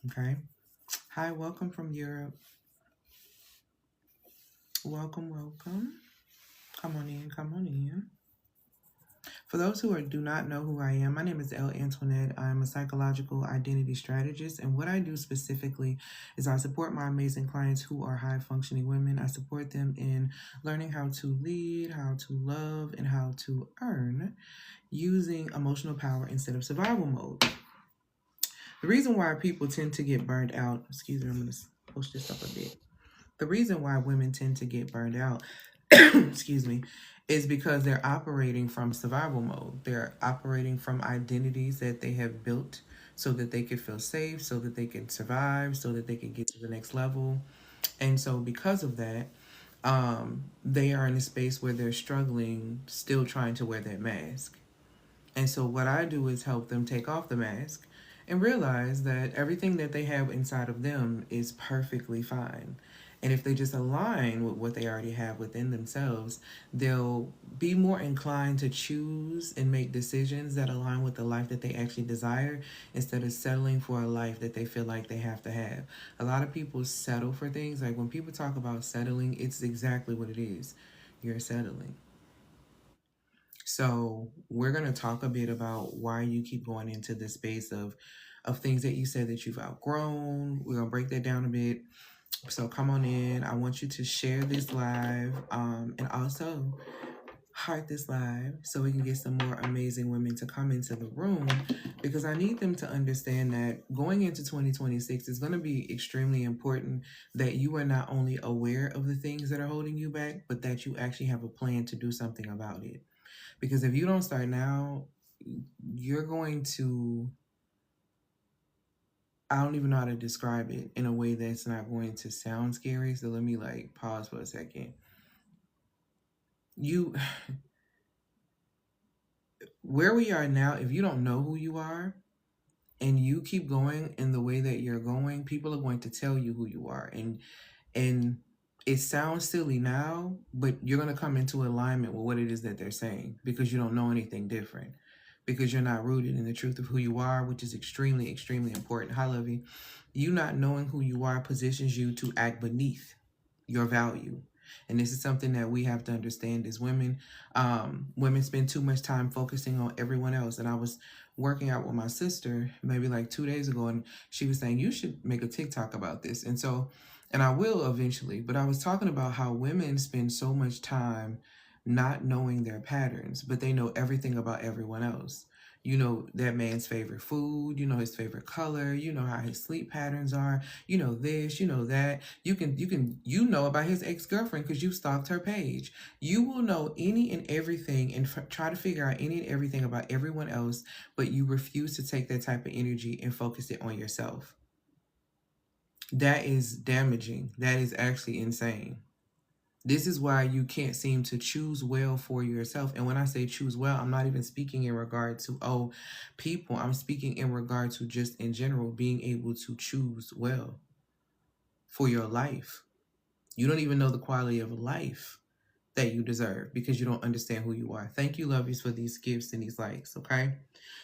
Okay. Hi, welcome from Europe. Welcome, welcome. Come on in, come on in. For those who do not know who I am, my name is Elle Antoinette. I'm a psychological identity strategist, and what I do specifically is I support my amazing clients who are high functioning women. I support them in learning how to lead, how to love, and how to earn using emotional power instead of survival mode. The reason why people tend to get burned out, excuse me, I'm going to push this up a bit. The reason why women tend to get burned out, excuse me, is because they're operating from survival mode. They're operating from identities that they have built so that they can feel safe, so that they can survive, so that they can get to the next level. And so, because of that, they are in a space where they're struggling, still trying to wear that mask. And so, what I do is help them take off the mask and realize that everything that they have inside of them is perfectly fine. And if they just align with what they already have within themselves, they'll be more inclined to choose and make decisions that align with the life that they actually desire instead of settling for a life that they feel like they have to have. A lot of people settle for things. Like when people talk about settling, it's exactly what it is. You're settling. So we're gonna talk a bit about why you keep going into this space of things that you said that you've outgrown. We're gonna break that down a bit. So come on in. I want you to share this live, and also heart this live so we can get some more amazing women to come into the room because I need them to understand that going into 2026 is going to be extremely important that you are not only aware of the things that are holding you back, but that you actually have a plan to do something about it. Because if you don't start now, you're going to, I don't even know how to describe it in a way that's not going to sound scary. So let me like pause for a second. You, where we are now, if you don't know who you are and you keep going in the way that you're going, people are going to tell you who you are. And it sounds silly now, but you're going to come into alignment with what it is that they're saying because you don't know anything different, because you're not rooted in the truth of who you are, which is extremely, extremely important. Hi, Lovey. You not knowing who you are positions you to act beneath your value. And this is something that we have to understand as women. Women spend too much time focusing on everyone else. And I was working out with my sister maybe like 2 days ago, and she was saying, you should make a TikTok about this. And so, and I will eventually, but I was talking about how women spend so much time not knowing their patterns, but they know everything about everyone else. You know that man's favorite food, you know his favorite color, you know how his sleep patterns are, you know this, you know that. You know about his ex-girlfriend because you stalked her page. You will know any and everything and try to figure out any and everything about everyone else, but you refuse to take that type of energy and focus it on yourself. That is damaging. That is actually insane. This is why you can't seem to choose well for yourself. And when I say choose well, I'm not even speaking in regard to, oh, people. I'm speaking in regard to just in general being able to choose well for your life. You don't even know the quality of life that you deserve because you don't understand who you are. Thank you, lovies, for these gifts and these likes, okay?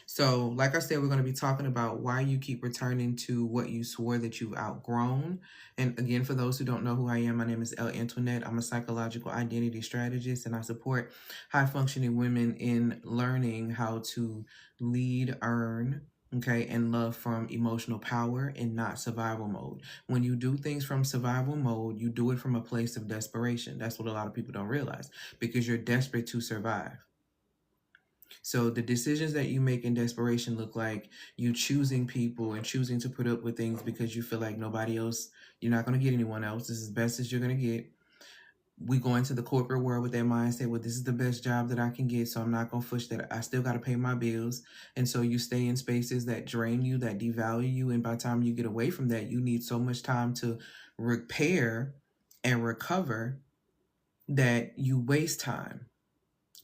So, like I said, we're going to be talking about why you keep returning to what you swore that you've outgrown. And again, for those who don't know who I am, my name is Elle Antoinette. I'm a psychological identity strategist, and I support high functioning women in learning how to lead, earn, okay, and love from emotional power and not survival mode. When you do things from survival mode, you do it from a place of desperation. That's what a lot of people don't realize because you're desperate to survive. So the decisions that you make in desperation look like you choosing people and choosing to put up with things because you feel like nobody else, you're not going to get anyone else. This is the best as you're going to get. We go into the corporate world with that mindset, well, this is the best job that I can get, so I'm not going to push that. I still got to pay my bills. And so you stay in spaces that drain you, that devalue you. And by the time you get away from that, you need so much time to repair and recover that you waste time.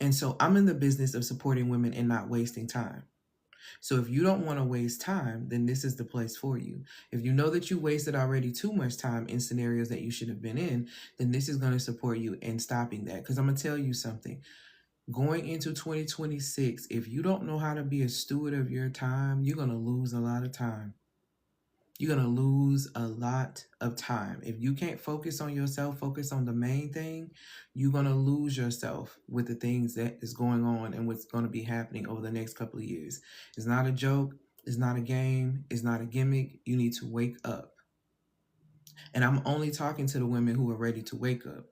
And so I'm in the business of supporting women and not wasting time. So if you don't want to waste time, then this is the place for you. If you know that you wasted already too much time in scenarios that you should have been in, then this is going to support you in stopping that. Because I'm going to tell you something. Going into 2026, if you don't know how to be a steward of your time, you're going to lose a lot of time. You're going to lose a lot of time. If you can't focus on yourself, focus on the main thing, you're going to lose yourself with the things that is going on and what's going to be happening over the next couple of years. It's not a joke. It's not a game. It's not a gimmick. You need to wake up. And I'm only talking to the women who are ready to wake up,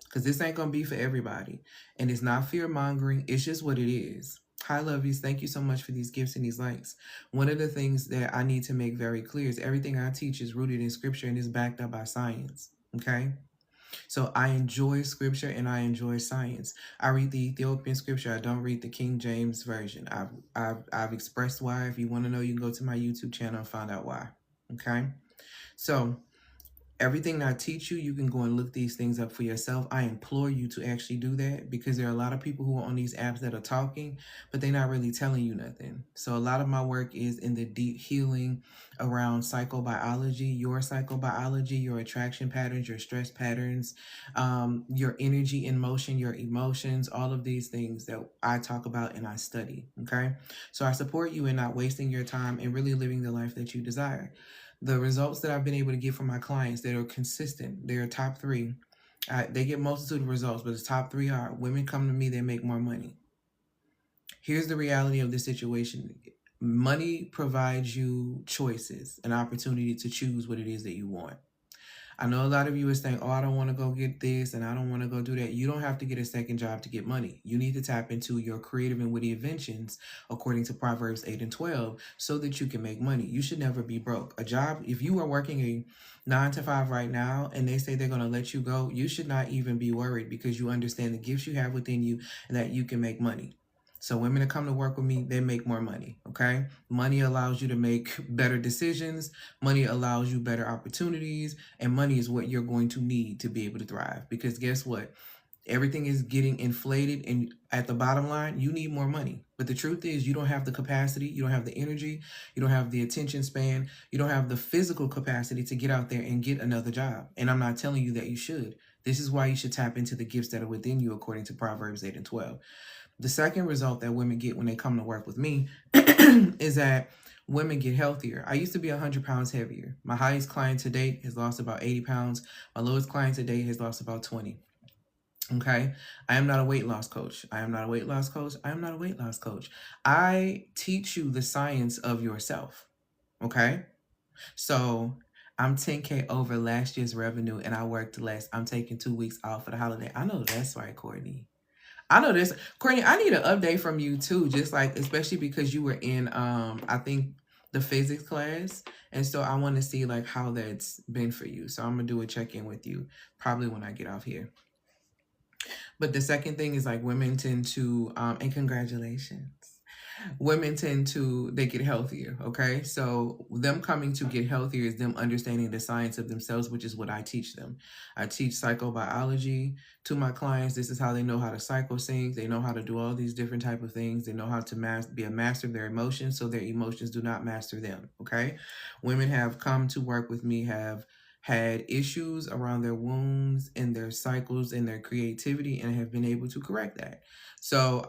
because this ain't going to be for everybody. And it's not fear mongering. It's just what it is. Hi, lovies. Thank you so much for these gifts and these likes. One of the things that I need to make very clear is everything I teach is rooted in scripture and is backed up by science. Okay? So I enjoy scripture and I enjoy science. I read the Ethiopian scripture. I don't read the King James version. I've expressed why. If you want to know, you can go to my YouTube channel and find out why. Okay? So everything that I teach you, you can go and look these things up for yourself. I implore you to actually do that, because there are a lot of people who are on these apps that are talking, but they're not really telling you nothing. So a lot of my work is in the deep healing around psychobiology, your attraction patterns, your stress patterns, your energy in motion, your emotions, all of these things that I talk about and I study, okay? So I support you in not wasting your time and really living the life that you desire. The results that I've been able to get from my clients that are consistent, they're top three. They get multitude of results, but the top three are: women come to me, they make more money. Here's the reality of the situation. Money provides you choices, an opportunity to choose what it is that you want. I know a lot of you are saying, oh, I don't want to go get this and I don't want to go do that. You don't have to get a second job to get money. You need to tap into your creative and witty inventions, according to Proverbs 8 and 12, so that you can make money. You should never be broke. A job, if you are working a 9 to 5 right now and they say they're going to let you go, you should not even be worried, because you understand the gifts you have within you and that you can make money. So women that come to work with me, they make more money, okay? Money allows you to make better decisions. Money allows you better opportunities. And money is what you're going to need to be able to thrive. Because guess what? Everything is getting inflated. And at the bottom line, you need more money. But the truth is, you don't have the capacity. You don't have the energy. You don't have the attention span. You don't have the physical capacity to get out there and get another job. And I'm not telling you that you should. This is why you should tap into the gifts that are within you, according to Proverbs 8 and 12. The second result that women get when they come to work with me is that women get healthier. I used to be 100 pounds heavier. My highest client to date has lost about 80 pounds. My lowest client to date has lost about 20. Okay? I am not a weight loss coach. I am not a weight loss coach. I am not a weight loss coach. I teach you the science of yourself. Okay? So I'm 10K over last year's revenue and I worked less. I'm taking 2 weeks off for the holiday. I know that's right, Courtney. I know this. Courtney, I need an update from you too, just like, especially because you were in I think the physics class. And so I want to see like how that's been for you. So I'm gonna do a check-in with you probably when I get off here. But the second thing is like women tend to and congratulations. Women tend to, they get healthier, okay? So them coming to get healthier is them understanding the science of themselves, which is what I teach them. I teach psychobiology to my clients. This is how they know how to psychosync. They know how to do all these different type of things. They know how to be a master of their emotions, so their emotions do not master them, okay? Women have come to work with me, have had issues around their wombs and their cycles and their creativity, and have been able to correct that. So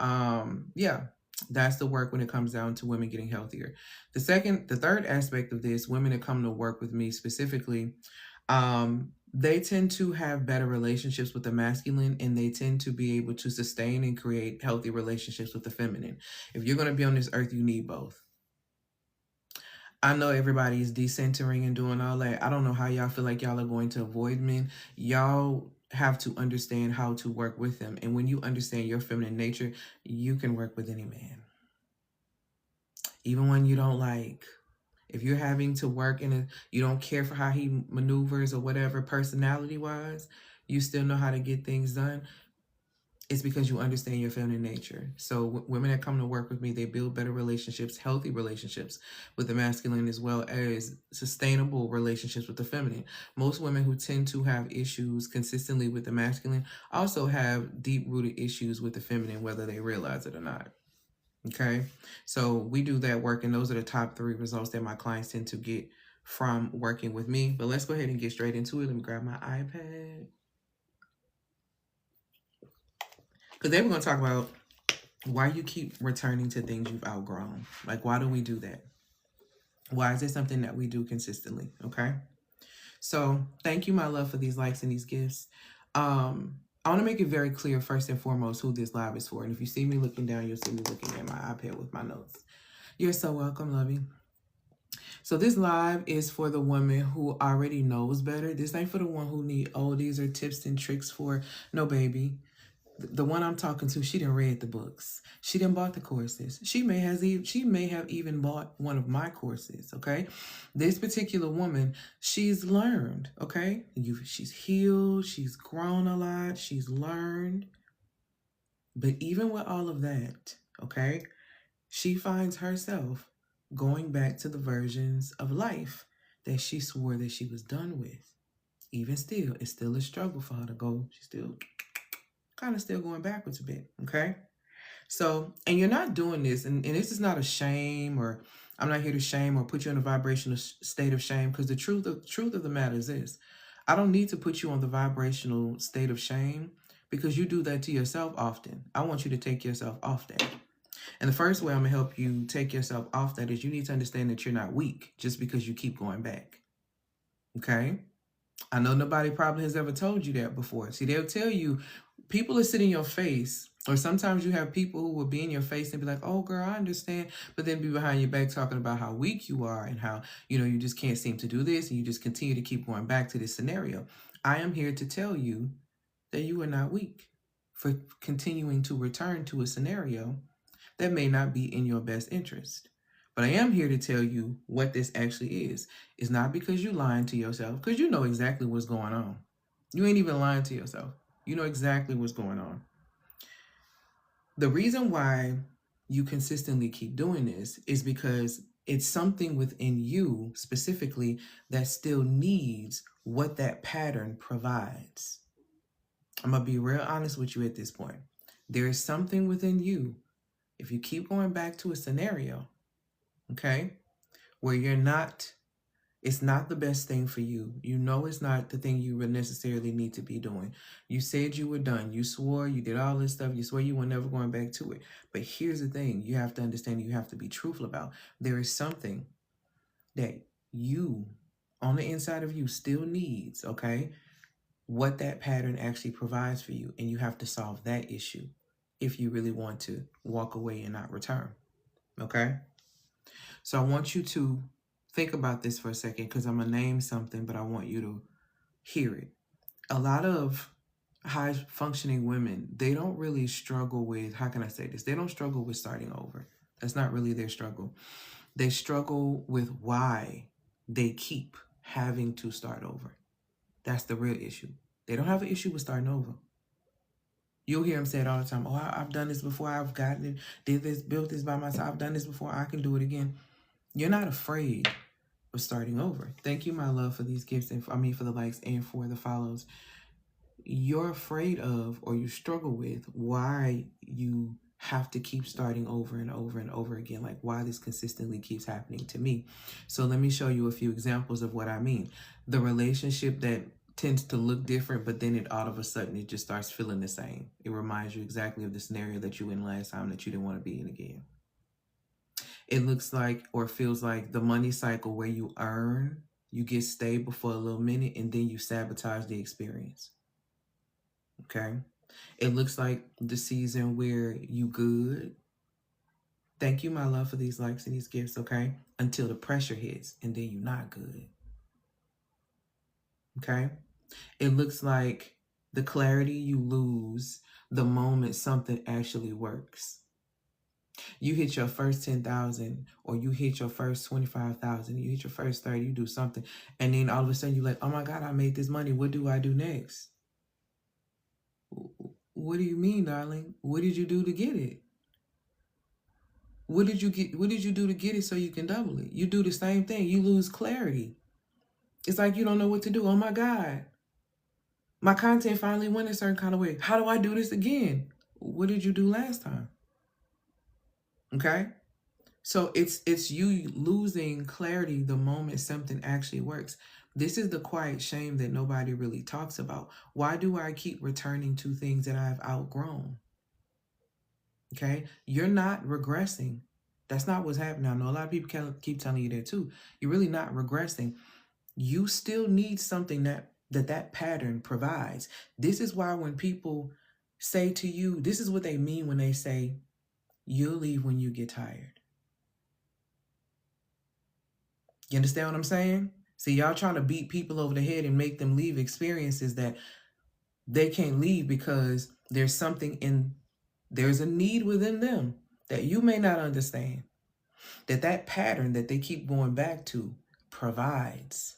yeah, that's the work when it comes down to women getting healthier. The third aspect of this, women that come to work with me specifically, they tend to have better relationships with the masculine, and they tend to be able to sustain and create healthy relationships with the feminine. If you're going to be on this earth, you need both. I know everybody's decentering and doing all that. I don't know how y'all feel like y'all are going to avoid men. Y'all have to understand how to work with them. And when you understand your feminine nature, you can work with any man. Even when you don't like, if you're having to work you don't care for how he maneuvers or whatever personality wise, you still know how to get things done. It's because you understand your feminine nature. So women that come to work with me, they build better relationships, healthy relationships with the masculine, as well as sustainable relationships with the feminine. Most women who tend to have issues consistently with the masculine also have deep-rooted issues with the feminine, whether they realize it or not. Okay, so we do that work, and those are the top 3 results that my clients tend to get from working with me. But let's go ahead and get straight into it. Let me grab my iPad, because they were going to talk about why you keep returning to things you've outgrown. Like, why do we do that? Why is it something that we do consistently? Okay. So thank you, my love, for these likes and these gifts. I want to make it very clear, first and foremost, who this live is for. And if you see me looking down, you'll see me looking at my iPad with my notes. You're so welcome, lovey. So this live is for the woman who already knows better. This ain't for the one who need, oh, these are tips and tricks for, no, baby. The one I'm talking to, she didn't read the books. She didn't bought the courses. She may have even bought one of my courses. Okay, this particular woman, she's learned. Okay, she's healed. She's grown a lot. She's learned. But even with all of that, okay, she finds herself going back to the versions of life that she swore that she was done with. Even still, it's still a struggle for her to go. She's still kind of still going backwards a bit, okay? So, and you're not doing this, and this is not a shame, or I'm not here to shame or put you in a vibrational state of shame, because the truth of the matter is this. I don't need to put you on the vibrational state of shame, because you do that to yourself often. I want you to take yourself off that. And the first way I'm going to help you take yourself off that is you need to understand that you're not weak just because you keep going back, okay? I know nobody probably has ever told you that before. See, they'll tell you, people are sitting in your face, or sometimes you have people who will be in your face and be like, oh, girl, I understand, but then be behind your back talking about how weak you are and how, you just can't seem to do this, and you just continue to keep going back to this scenario. I am here to tell you that you are not weak for continuing to return to a scenario that may not be in your best interest. But I am here to tell you what this actually is. It's not because you're lying to yourself, because you know exactly what's going on. You ain't even lying to yourself. You know exactly what's going on. The reason why you consistently keep doing this is because it's something within you specifically that still needs what that pattern provides. I'm going to be real honest with you at this point. There is something within you, if you keep going back to a scenario, okay, where it's not the best thing for you. You know it's not the thing you would necessarily need to be doing. You said you were done. You swore, you did all this stuff. You swore you were never going back to it. But here's the thing. You have to understand, you have to be truthful about. There is something that you, on the inside of you, still needs, okay, what that pattern actually provides for you. And you have to solve that issue if you really want to walk away and not return, okay? So I want you to think about this for a second, because I'm going to name something, but I want you to hear it. A lot of high functioning women, they don't really struggle with, how can I say this? They don't struggle with starting over. That's not really their struggle. They struggle with why they keep having to start over. That's the real issue. They don't have an issue with starting over. You'll hear them say it all the time. Oh, I've done this before. I've gotten it, did this, built this by myself. I've done this before. I can do it again. You're not afraid of starting over. Thank you, my love, for these gifts, and for the likes and for the follows. You're afraid of, or you struggle with, why you have to keep starting over and over and over again, like why this consistently keeps happening to me. So let me show you a few examples of what I mean. The relationship that tends to look different, but then all of a sudden it just starts feeling the same. It reminds you exactly of the scenario that you were in last time that you didn't want to be in again. It looks like, or feels like, the money cycle where you earn, you get stable for a little minute, and then you sabotage the experience. Okay? It looks like the season where you good. Thank you, my love, for these likes and these gifts, okay? Until the pressure hits, and then you're not good. Okay? It looks like the clarity you lose the moment something actually works. You hit your first 10,000, or you hit your first 25,000, you hit your first 30, you do something, and then all of a sudden you're like, oh my God, I made this money. What do I do next? What do you mean, darling? What did you do to get it? What did you do to get it so you can double it? You do the same thing. You lose clarity. It's like you don't know what to do. Oh my God. My content finally went a certain kind of way. How do I do this again? What did you do last time? Okay? So it's you losing clarity the moment something actually works. This is the quiet shame that nobody really talks about. Why do I keep returning to things that I've outgrown? Okay? You're not regressing. That's not what's happening. I know a lot of people keep telling you that too. You're really not regressing. You still need something that pattern provides. This is why when people say to you, this is what they mean when they say, you'll leave when you get tired. You understand what I'm saying? See, y'all trying to beat people over the head and make them leave experiences that they can't leave because there's a need within them that you may not understand. That pattern that they keep going back to provides.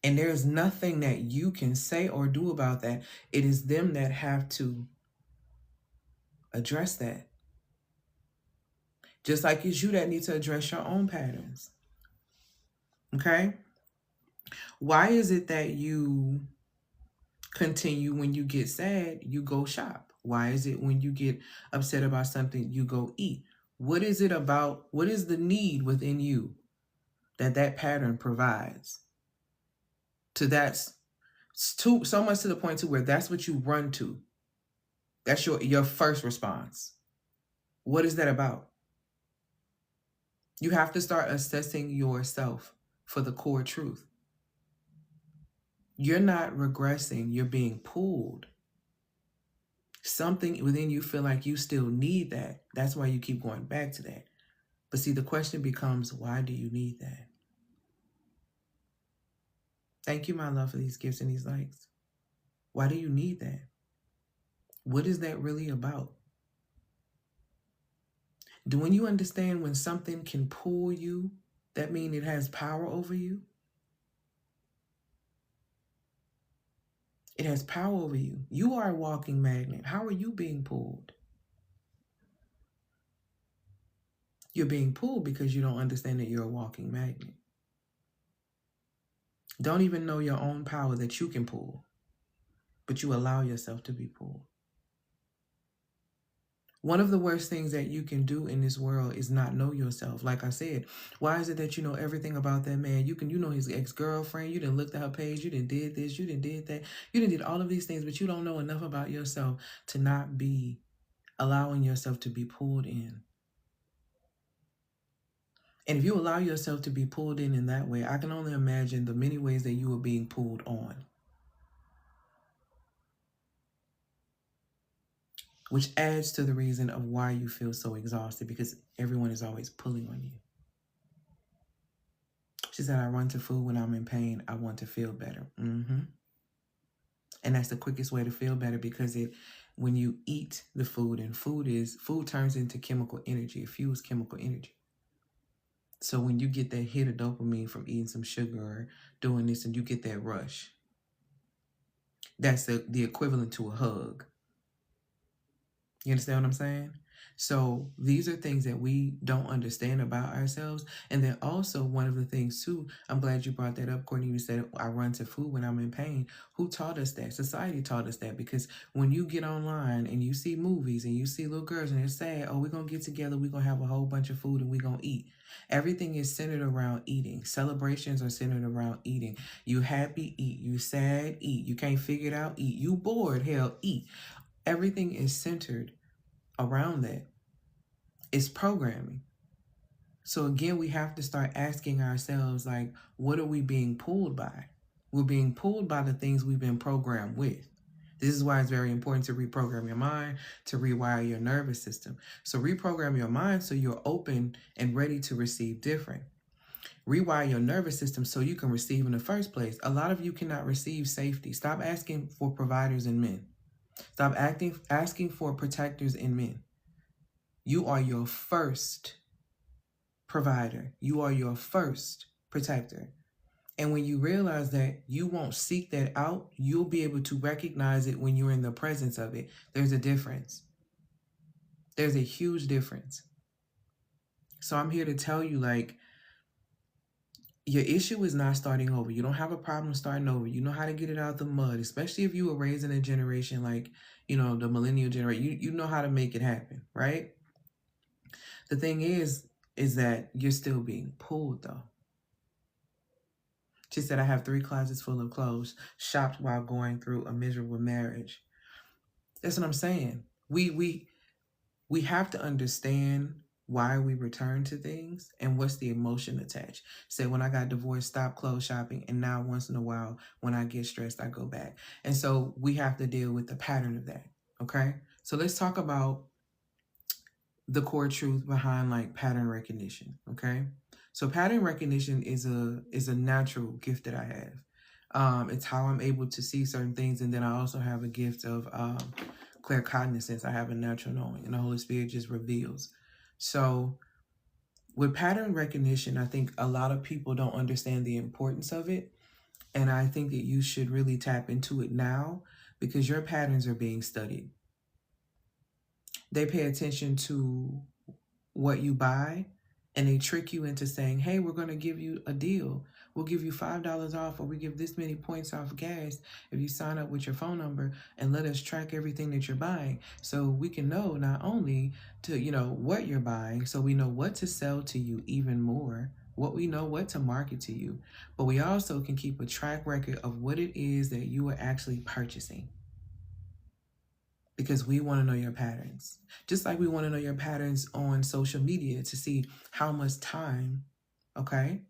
And there's nothing that you can say or do about that. It is them that have to address that. Just like it's you that need to address your own patterns. Okay? Why is it that you continue when you get sad, you go shop? Why is it when you get upset about something, you go eat? What is it about? What is the need within you that pattern provides? So much to the point to where that's what you run to. That's your first response. What is that about? You have to start assessing yourself for the core truth. You're not regressing, you're being pulled. Something within you feel like you still need that. That's why you keep going back to that. But see, the question becomes, why do you need that? Thank you, my love, for these gifts and these likes. Why do you need that? What is that really about? When you understand when something can pull you, that means it has power over you? It has power over you. You are a walking magnet. How are you being pulled? You're being pulled because you don't understand that you're a walking magnet. Don't even know your own power that you can pull, but you allow yourself to be pulled. One of the worst things that you can do in this world is not know yourself. Like I said, why is it that you know everything about that man? You know his ex-girlfriend, you didn't look at her page, you didn't did this, you didn't did that, you didn't did all of these things, but you don't know enough about yourself to not be allowing yourself to be pulled in. And if you allow yourself to be pulled in that way, I can only imagine the many ways that you are being pulled on. Which adds to the reason of why you feel so exhausted, because everyone is always pulling on you. She said, I run to food when I'm in pain. I want to feel better. And that's the quickest way to feel better, because when you eat the food, and food turns into chemical energy. It fuels chemical energy. So when you get that hit of dopamine from eating some sugar or doing this, and you get that rush, that's the equivalent to a hug. You understand what I'm saying? So these are things that we don't understand about ourselves. And then also one of the things too, I'm glad you brought that up, Courtney. You said, I run to food when I'm in pain. Who taught us that? Society taught us that, because when you get online and you see movies and you see little girls and they're sad, oh, we're going to get together, we're going to have a whole bunch of food and we're going to eat. Everything is centered around eating. Celebrations are centered around eating. You happy, eat. You sad, eat. You can't figure it out, eat. You bored, hell, eat. Everything is centered around that. It's programming. So again, we have to start asking ourselves, like, what are we being pulled by? We're being pulled by the things we've been programmed with. This is why it's very important to reprogram your mind, to rewire your nervous system. So reprogram your mind so you're open and ready to receive different. Rewire your nervous system so you can receive in the first place. A lot of you cannot receive safety. Stop asking for providers in men. Stop asking for protectors in men. You are your first provider. You are your first protector. And when you realize that, you won't seek that out. You'll be able to recognize it when you're in the presence of it. There's a difference. There's a huge difference. So I'm here to tell you, like, your issue is not starting over. You don't have a problem starting over. You know how to get it out of the mud, especially if you were raised in a generation like, the millennial generation. You know how to make it happen, right? The thing is that you're still being pulled, though. She said, I have 3 closets full of clothes, shopped while going through a miserable marriage. That's what I'm saying. We have to understand why we return to things, and what's the emotion attached. Say, when I got divorced, stop clothes shopping, and now once in a while, when I get stressed, I go back. And so we have to deal with the pattern of that. Okay? So let's talk about the core truth behind like pattern recognition. Okay? So pattern recognition is a natural gift that I have. It's how I'm able to see certain things, and then I also have a gift of claircognizance. I have a natural knowing, and the Holy Spirit just reveals. So with pattern recognition, I think a lot of people don't understand the importance of it, and I think that you should really tap into it now because your patterns are being studied. They pay attention to what you buy, and they trick you into saying, hey, we're going to give you a deal. We'll give you $5 off, or we give this many points off gas if you sign up with your phone number and let us track everything that you're buying, so we can know not only to what you're buying, so we know what to sell to you even more, what to market to you, but we also can keep a track record of what it is that you are actually purchasing. Because we want to know your patterns. Just like we want to know your patterns on social media to see how much time, okay?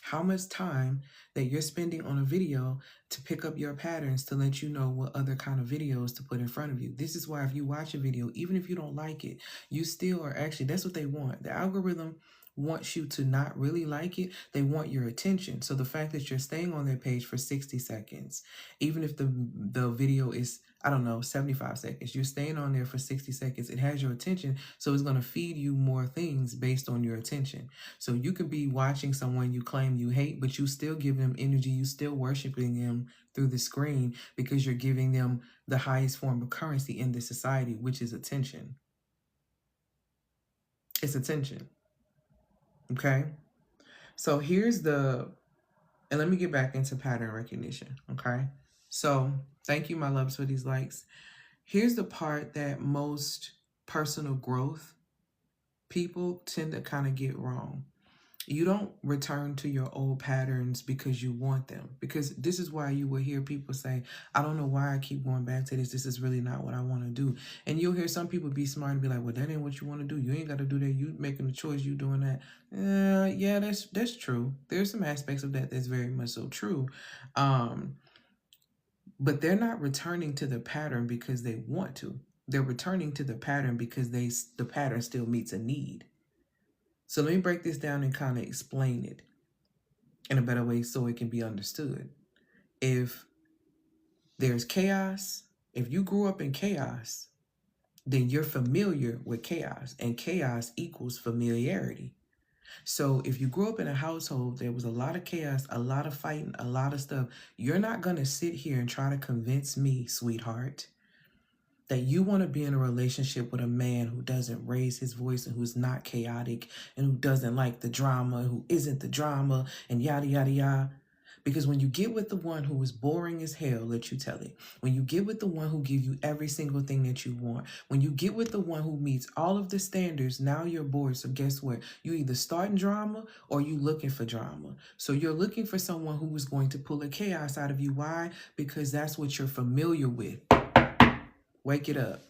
How much time that you're spending on a video to pick up your patterns to let you know what other kind of videos to put in front of you. This is why if you watch a video, even if you don't like it, you still are actually, that's what they want. The algorithm wants you to not really like it. They want your attention. So the fact that you're staying on their page for 60 seconds, even if the video is, I don't know, 75 seconds, you're staying on there for 60 seconds. It has your attention. So it's going to feed you more things based on your attention. So you could be watching someone you claim you hate, but you still give them energy. You still worshiping them through the screen because you're giving them the highest form of currency in this society, which is attention. It's attention. Okay? So and let me get back into pattern recognition. Okay? So thank you, my loves, for these likes. Here's the part that most personal growth people tend to kind of get wrong. You don't return to your old patterns because you want them. Because this is why you will hear people say, I don't know why I keep going back to this. This is really not what I want to do. And you'll hear some people be smart and be like, well, that ain't what you want to do. You ain't got to do that. You making a choice. You doing that. Yeah, that's true. There's some aspects of that that's very much so true. But they're not returning to the pattern because they want to. They're returning to the pattern because the pattern still meets a need. So let me break this down and kind of explain it in a better way so it can be understood. If there's chaos, if you grew up in chaos, then you're familiar with chaos, and chaos equals familiarity. So if you grew up in a household, there was a lot of chaos, a lot of fighting, a lot of stuff, you're not going to sit here and try to convince me, sweetheart, that you want to be in a relationship with a man who doesn't raise his voice and who's not chaotic and who doesn't like the drama, who isn't the drama, and yada, yada, yada. Because when you get with the one who is boring as hell, let you tell it. When you get with the one who gives you every single thing that you want, when you get with the one who meets all of the standards, now you're bored. So guess what? You either starting drama or you looking for drama. So you're looking for someone who is going to pull a chaos out of you. Why? Because that's what you're familiar with. Wake it up.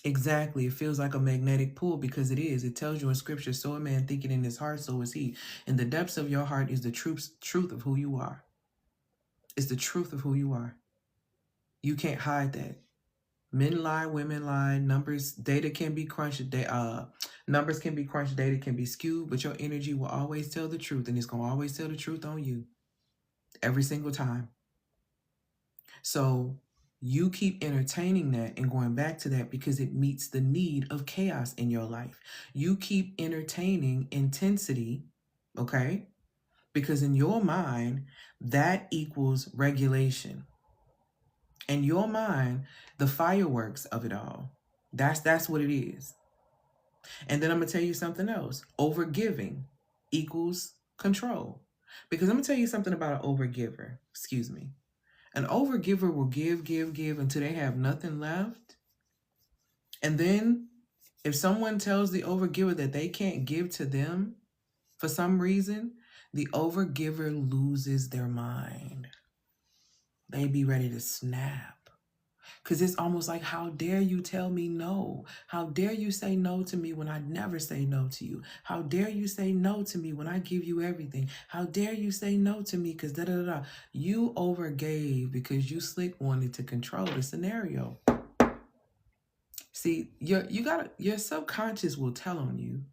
Exactly. It feels like a magnetic pull because it is. It tells you in scripture, so a man thinking in his heart, so is he. And the depths of your heart is the truth of who you are. It's the truth of who you are. You can't hide that. Men lie, women lie, data can be crunched, numbers can be crunched, data can be skewed, but your energy will always tell the truth, and it's going to always tell the truth on you. Every single time. So you keep entertaining that and going back to that because it meets the need of chaos in your life. You keep entertaining intensity, okay? Because in your mind, that equals regulation. In your mind, the fireworks of it all. That's what it is. And then I'm going to tell you something else. Overgiving equals control. Because I'm going to tell you something about an overgiver. Excuse me. An overgiver will give until they have nothing left. And then if someone tells the overgiver that they can't give to them for some reason, the overgiver loses their mind. They be ready to snap. Because it's almost like, how dare you tell me no? How dare you say no to me when I never say no to you? How dare you say no to me when I give you everything? How dare you say no to me because da da da da. You overgave because you slick wanted to control the scenario. See, your subconscious will tell on you.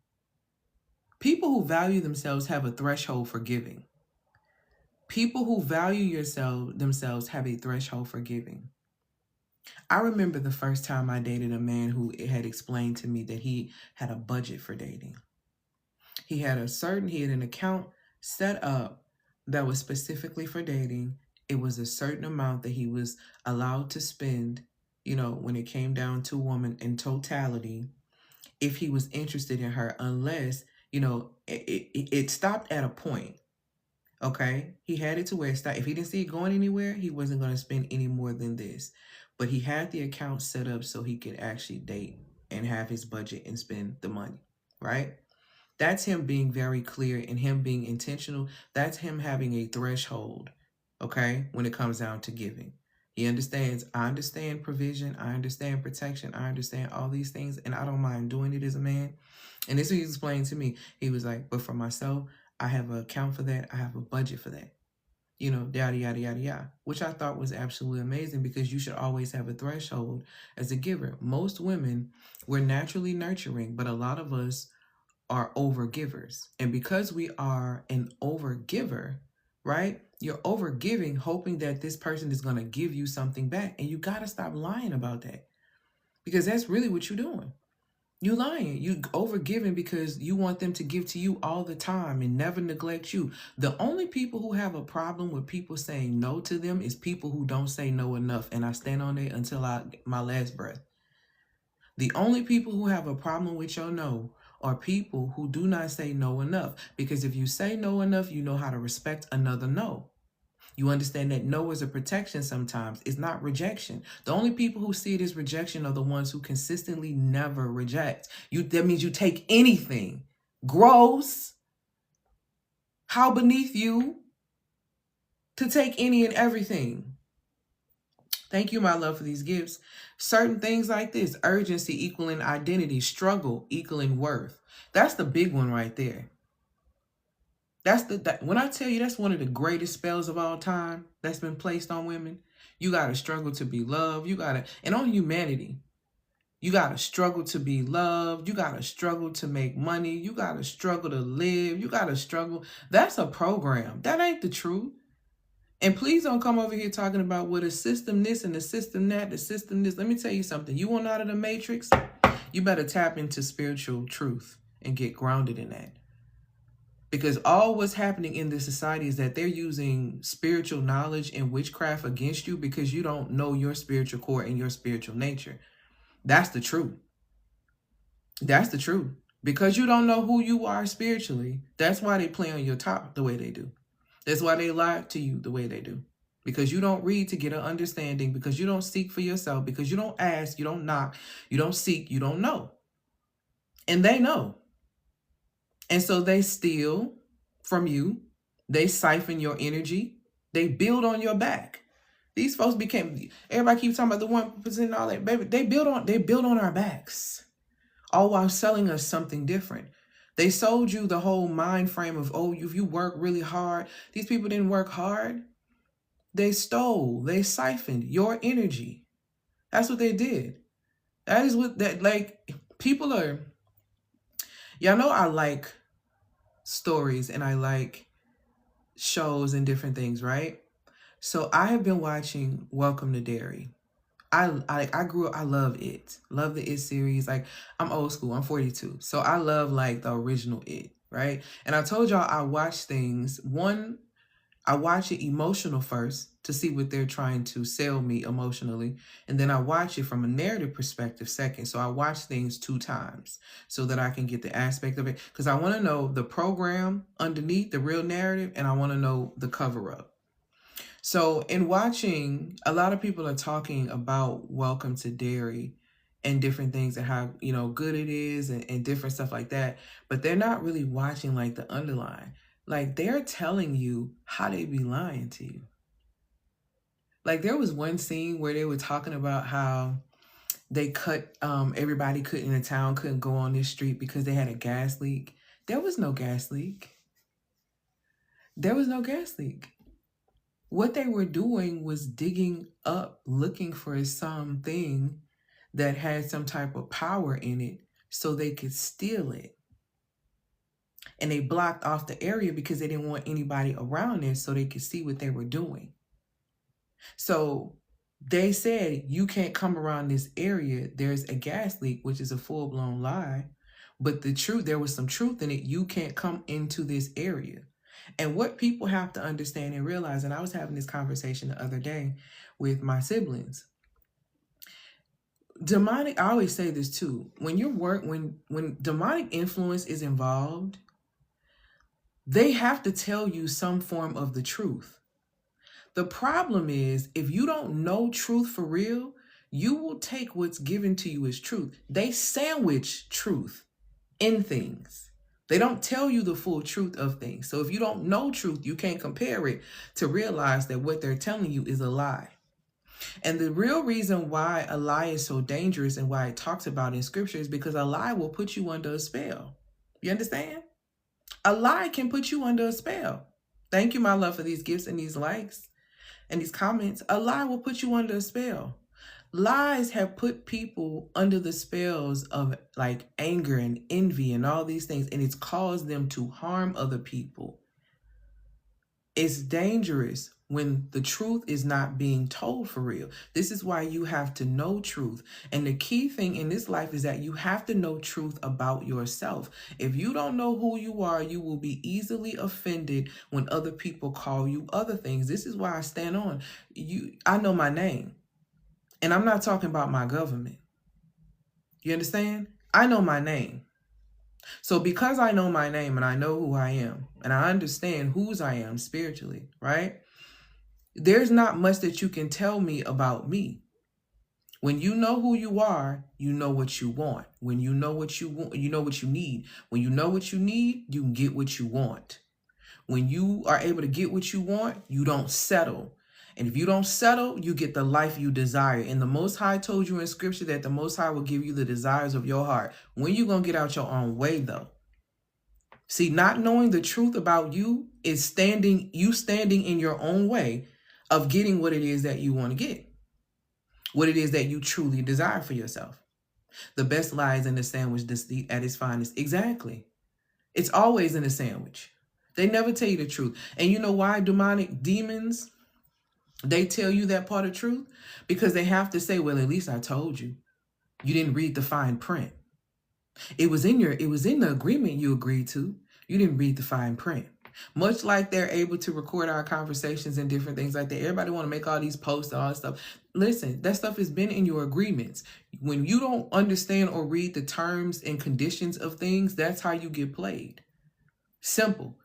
People who value themselves have a threshold for giving. People who value themselves have a threshold for giving. I remember the first time I dated a man who had explained to me that he had a budget for dating. He had an account set up that was specifically for dating. It was a certain amount that he was allowed to spend, when it came down to a woman in totality, if he was interested in her, unless, it stopped at a point. Okay, he had it to where if he didn't see it going anywhere, he wasn't going to spend any more than this. But he had the account set up so he could actually date and have his budget and spend the money, right? That's him being very clear and him being intentional. That's him having a threshold, okay, when it comes down to giving. He understands, I understand provision, I understand protection, I understand all these things, and I don't mind doing it as a man. And this is what he explained to me. He was like, but for myself, I have an account for that. I have a budget for that. Yada, yada, yada, yada. Which I thought was absolutely amazing because you should always have a threshold as a giver. Most women, we're naturally nurturing, but a lot of us are over givers. And because we are an over giver, right? You're over giving, hoping that this person is going to give you something back. And you got to stop lying about that because that's really what you're doing. You lying. You overgiving because you want them to give to you all the time and never neglect you. The only people who have a problem with people saying no to them is people who don't say no enough. And I stand on it until my last breath. The only people who have a problem with your no are people who do not say no enough. Because if you say no enough, you know how to respect another no. You understand that no is a protection sometimes. It's not rejection. The only people who see it as rejection are the ones who consistently never reject. That means you take anything. Gross. How beneath you to take any and everything. Thank you, my love, for these gifts. Certain things like this: urgency equaling identity, struggle equaling worth. That's the big one right there. When I tell you that's one of the greatest spells of all time that's been placed on women. You got to struggle to be loved. And on humanity, you got to struggle to be loved. You got to struggle to make money. You got to struggle to live. You got to struggle. That's a program. That ain't the truth. And please don't come over here talking about what a system this and the system that, the system this. Let me tell you something. You want out of the matrix? You better tap into spiritual truth and get grounded in that. Because all what's happening in this society is that they're using spiritual knowledge and witchcraft against you because you don't know your spiritual core and your spiritual nature. That's the truth. That's the truth. Because you don't know who you are spiritually, that's why they play on your top the way they do. That's why they lie to you the way they do. Because you don't read to get an understanding, because you don't seek for yourself, because you don't ask, you don't knock, you don't seek, you don't know. And they know. And so they steal from you. They siphon your energy. They build on your back. These folks everybody keeps talking about the 1% and all that, baby. They build on our backs, all while selling us something different. They sold you the whole mind frame of, if you work really hard. These people didn't work hard. They stole, they siphoned your energy. That's what they did. That is what people are. Y'all know I like stories and I like shows and different things, right? So I have been watching Welcome to Derry. I grew up, I love it. Love the It series. Like, I'm old school, I'm 42. So I love the original It, right? And I told y'all I watch things. I watch it emotional first to see what they're trying to sell me emotionally. And then I watch it from a narrative perspective second. So I watch things 2 times so that I can get the aspect of it. Because I want to know the program underneath the real narrative, and I want to know the cover up. So in watching, a lot of people are talking about Welcome to Derry and different things and how, good it is and different stuff like that. But they're not really watching the underlying. They're telling you how they be lying to you. Like there was one scene where they were talking about how they cut everybody could in the town couldn't go on this street because they had a gas leak. There was no gas leak. There was no gas leak. What they were doing was digging up, looking for something that had some type of power in it so they could steal it. And they blocked off the area because they didn't want anybody around it so they could see what they were doing. So they said, you can't come around this area. There's a gas leak, which is a full-blown lie. But the truth, there was some truth in it. You can't come into this area. And what people have to understand and realize, and I was having this conversation the other day with my siblings. Demonic, I always say this too. When when demonic influence is involved, they have to tell you some form of the truth. The problem is, if you don't know truth for real, you will take what's given to you as truth. They sandwich truth in things. They don't tell you the full truth of things. So if you don't know truth, you can't compare it to realize that what they're telling you is a lie. And the real reason why a lie is so dangerous and why it talks about in scripture is because a lie will put you under a spell. You understand? A lie can put you under a spell. Thank you, my love, for these gifts and these likes and these comments. A lie will put you under a spell. Lies have put people under the spells of like anger and envy and all these things, and it's caused them to harm other people. It's dangerous when the truth is not being told for real. This is why you have to know truth. And the key thing in this life is that you have to know truth about yourself. If you don't know who you are, you will be easily offended when other people call you other things. This is why I stand on you. I know my name. And I'm not talking about my government. You understand? I know my name. So because I know my name and I know who I am and I understand whose I am spiritually, right? There's not much that you can tell me about me. When you know who you are, you know what you want. When you know what you want, you know what you need. When you know what you need, you can get what you want. When you are able to get what you want, you don't settle. And if you don't settle, you get the life you desire. And the Most High told you in scripture that the Most High will give you the desires of your heart. When you going to get out your own way, though? See, not knowing the truth about you is standing in your own way of getting what it is that you want to get. What it is that you truly desire for yourself. The best lie is in the sandwich at its finest. Exactly. It's always in the sandwich. They never tell you the truth. And you know why demons, they tell you that part of truth? Because they have to say, well, at least I told you. You didn't read the fine print. It was in the agreement you agreed to. You didn't read the fine print. Much like they're able to record our conversations and different things like that. Everybody want to make all these posts and all that stuff. Listen, that stuff has been in your agreements. When you don't understand or read the terms and conditions of things, that's how you get played. Simple.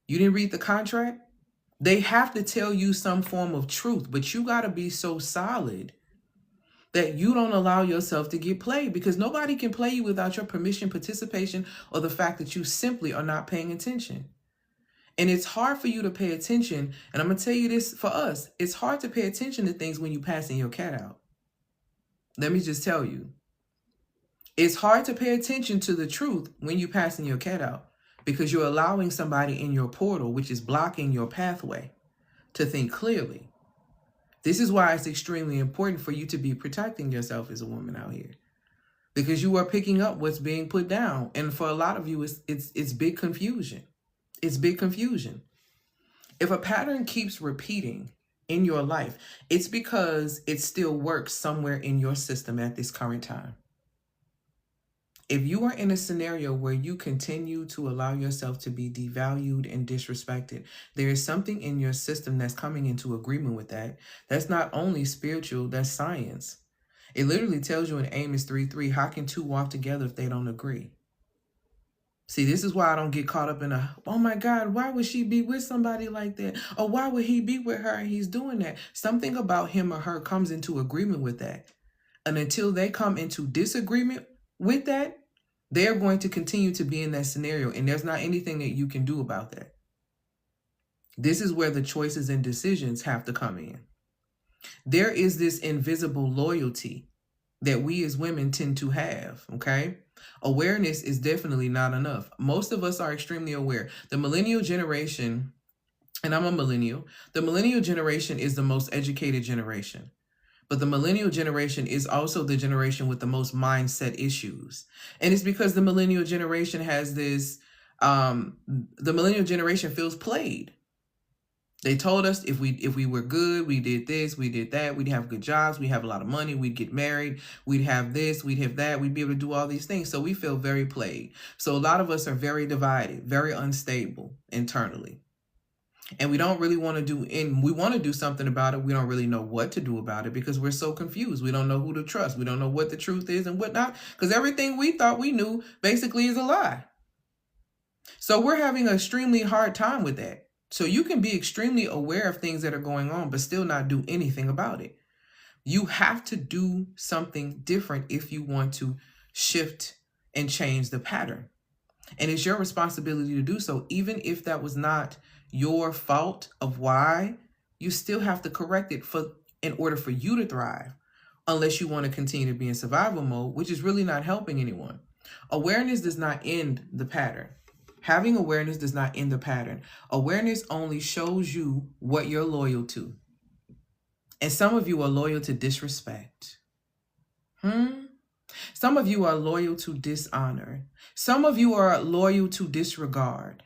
You didn't read the contract? They have to tell you some form of truth, but you got to be so solid that you don't allow yourself to get played, because nobody can play you without your permission, participation, or the fact that you simply are not paying attention. And it's hard for you to pay attention. And I'm going to tell you this for us. It's hard to pay attention to things when you're passing your cat out. Let me just tell you. It's hard to pay attention to the truth when you're passing your cat out, because you're allowing somebody in your portal, which is blocking your pathway, to think clearly. This is why it's extremely important for you to be protecting yourself as a woman out here, because you are picking up what's being put down. And for a lot of you, it's big confusion. It's big confusion. If a pattern keeps repeating in your life, it's because it still works somewhere in your system at this current time. If you are in a scenario where you continue to allow yourself to be devalued and disrespected, there is something in your system that's coming into agreement with that. That's not only spiritual, that's science. It literally tells you in Amos 3:3, how can two walk together if they don't agree? See, this is why I don't get caught up in oh my God, why would she be with somebody like that? Or why would he be with her and he's doing that? Something about him or her comes into agreement with that. And until they come into disagreement with that, they're going to continue to be in that scenario. And there's not anything that you can do about that. This is where the choices and decisions have to come in. There is this invisible loyalty that we as women tend to have, okay? Awareness is definitely not enough. Most of us are extremely aware. The millennial generation, and I'm a millennial, the millennial generation is the most educated generation. But the millennial generation is also the generation with the most mindset issues. And it's because the millennial generation has this, the millennial generation feels played. They told us if we were good, we did this, we did that, we'd have good jobs, we'd have a lot of money, we'd get married, we'd have this, we'd have that, we'd be able to do all these things. So we feel very played. So a lot of us are very divided, very unstable internally. And we don't really want to do, and we want to do something about it. We don't really know what to do about it because we're so confused. We don't know who to trust. We don't know what the truth is and what not, because everything we thought we knew basically is a lie. So we're having an extremely hard time with that. So you can be extremely aware of things that are going on, but still not do anything about it. You have to do something different if you want to shift and change the pattern. And it's your responsibility to do so. Even if that was not your fault of why, you still have to correct it in order for you to thrive, unless you want to continue to be in survival mode, which is really not helping anyone. Awareness does not end the pattern. Having awareness does not end the pattern. Awareness only shows you what you're loyal to. And some of you are loyal to disrespect. Some of you are loyal to dishonor. Some of you are loyal to disregard,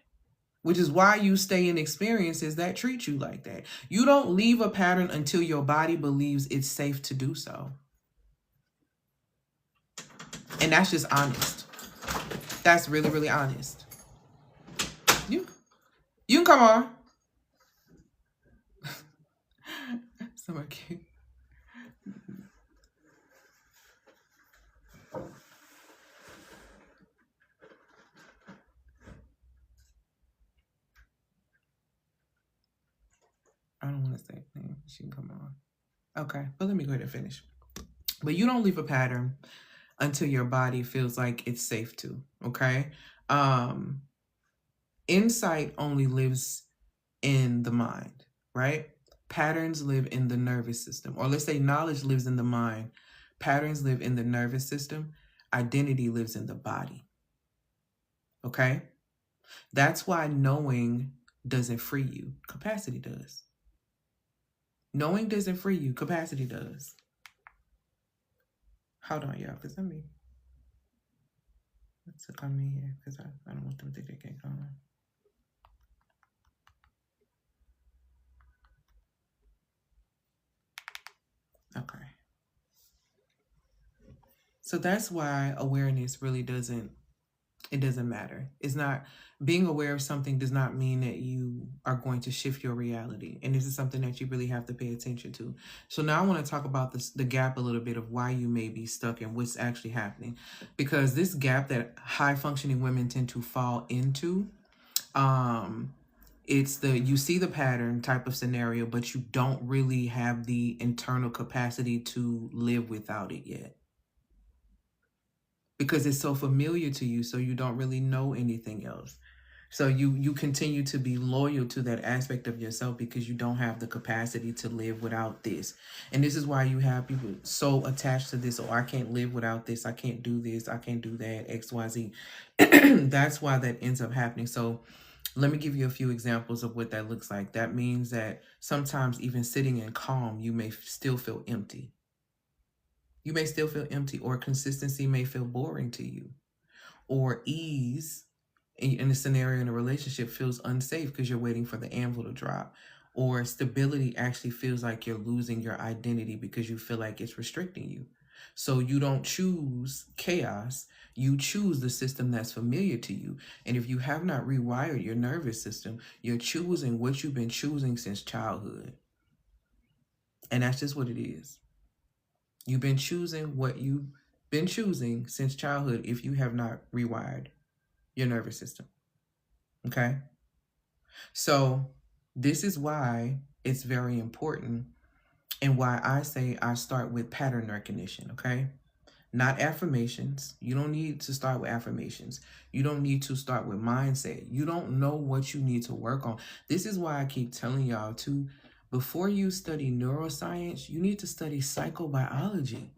which is why you stay in experiences that treat you like that. You don't leave a pattern until your body believes it's safe to do so. And that's just honest. That's really, really honest. You can come on. Somebody cute. I don't want to say anything. She can come on. Okay, but let me go ahead and finish. But you don't leave a pattern until your body feels like it's safe to, okay? Insight only lives in the mind, right? Patterns live in the nervous system. Or let's say knowledge lives in the mind. Patterns live in the nervous system. Identity lives in the body. Okay? That's why knowing doesn't free you. Capacity does. Knowing doesn't free you. Capacity does. Hold on, y'all, because let's come in here because I don't want them to think they can't come on. Okay. So that's why awareness really doesn't matter. It's not, being aware of something does not mean that you are going to shift your reality. And this is something that you really have to pay attention to. So now I want to talk about the gap a little bit of why you may be stuck and what's actually happening. Because this gap that high functioning women tend to fall into, it's you see the pattern type of scenario, but you don't really have the internal capacity to live without it yet. Because it's so familiar to you, so you don't really know anything else. So you continue to be loyal to that aspect of yourself because you don't have the capacity to live without this. And this is why you have people so attached to this. Oh, I can't live without this. I can't do this. I can't do that. X, Y, Z. That's why that ends up happening. So let me give you a few examples of what that looks like. That means that sometimes even sitting in calm, you may still feel empty. You may still feel empty, or consistency may feel boring to you, or ease in a scenario in a relationship feels unsafe because you're waiting for the anvil to drop, or stability actually feels like you're losing your identity because you feel like it's restricting you. So you don't choose chaos, you choose the system that's familiar to you. And if you have not rewired your nervous system, you're choosing what you've been choosing since childhood. And that's just what it is. You've been choosing what you've been choosing since childhood if you have not rewired your nervous system. Okay? So this is why it's very important, and why I say I start with pattern recognition, okay? Not affirmations. You don't need to start with affirmations. You don't need to start with mindset. You don't know what you need to work on. This is why I keep telling y'all to before you study neuroscience, you need to study psychobiology.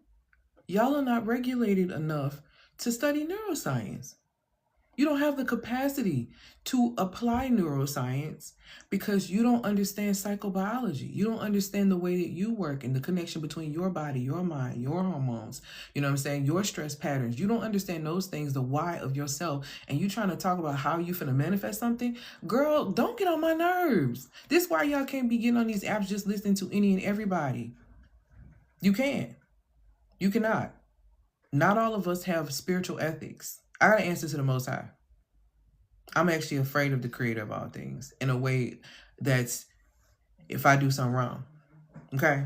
Y'all are not regulated enough to study neuroscience. You don't have the capacity to apply neuroscience because you don't understand psychobiology. You don't understand the way that you work and the connection between your body, your mind, your hormones, you know what I'm saying, your stress patterns. You don't understand those things, the why of yourself, and you trying to talk about how you finna manifest something. Girl, don't get on my nerves. This is why y'all can't be getting on these apps just listening to any and everybody. You can't. You cannot. Not all of us have spiritual ethics. I got to answer to the Most High. I'm actually afraid of the creator of all things in a way that's if I do something wrong. Okay.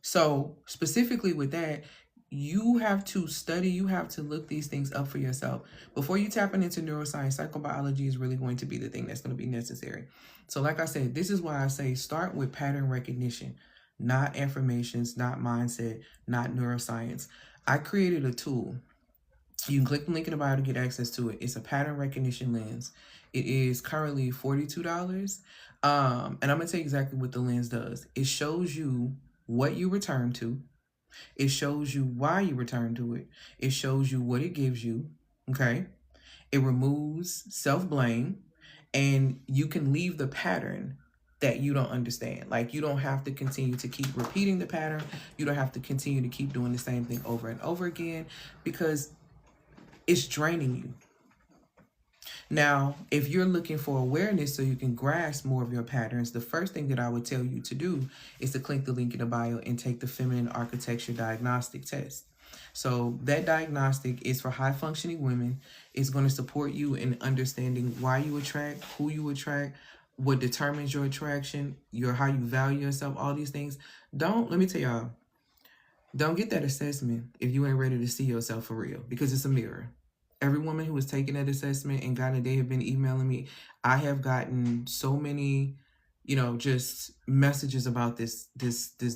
So specifically with that, you have to study, you have to look these things up for yourself. Before you tap into neuroscience, psychobiology is really going to be the thing that's going to be necessary. So like I said, this is why I say start with pattern recognition, not affirmations, not mindset, not neuroscience. I created a tool. You can click the link in the bio to get access to it. It's a pattern recognition lens. It is currently $42. And I'm going to tell you exactly what the lens does. It shows you what you return to. It shows you why you return to it. It shows you what it gives you. Okay. It removes self-blame, and you can leave the pattern that you don't understand. Like, you don't have to continue to keep repeating the pattern. You don't have to continue to keep doing the same thing over and over again because it's draining you. Now, if you're looking for awareness so you can grasp more of your patterns, the first thing that I would tell you to do is to click the link in the bio and take the Feminine Architecture Diagnostic Test. So that diagnostic is for high functioning women. It's going to support you in understanding why you attract, who you attract, what determines your attraction, how you value yourself, all these things. Let me tell y'all, don't get that assessment if you ain't ready to see yourself for real, because it's a mirror. Every woman who has taken that assessment and gotten it, they have been emailing me. I have gotten so many, just messages about this